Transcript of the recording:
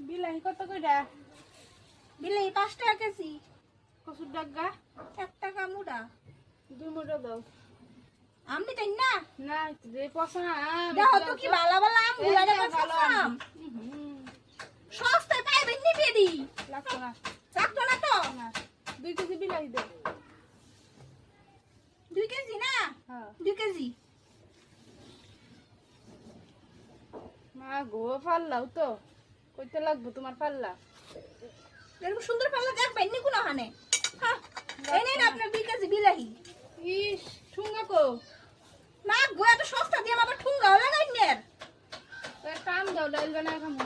বিলাহি কত কইরা? বিলাহি 5 টাকা কেজি। কসুর ডাগা 1 টাকা মুড়া। 2 মুঠো দাও। আমনি তাই না? না রে পছন্দ আম। দেখো তো কি ভালো ভালো আম গুলা এই যে দেখো ভালো সস্তা আম। আম। সস্তায় পাইবেন নি বেডি। লাগতো না। লাগতো না তো? না 2 কেজি বিলাহি দে। 2 কেজি না? হ্যাঁ 2 কেজি। মা গো পাল্লাও তো কইতে লাগবো তোমার পাল্লা। এরকম সুন্দর পাল্লা দেখবেন নি কোনো হানে। হ্যাঁ এই নেন আপনার 2 কেজি বিলাহি। ইস ঠুঙ্গা কো মা গো এত সস্তা দিয়ে আবার ঠুঙ্গা হলো না ইন্নের। তো এক কাম দাও ডাইল বানায় খামু।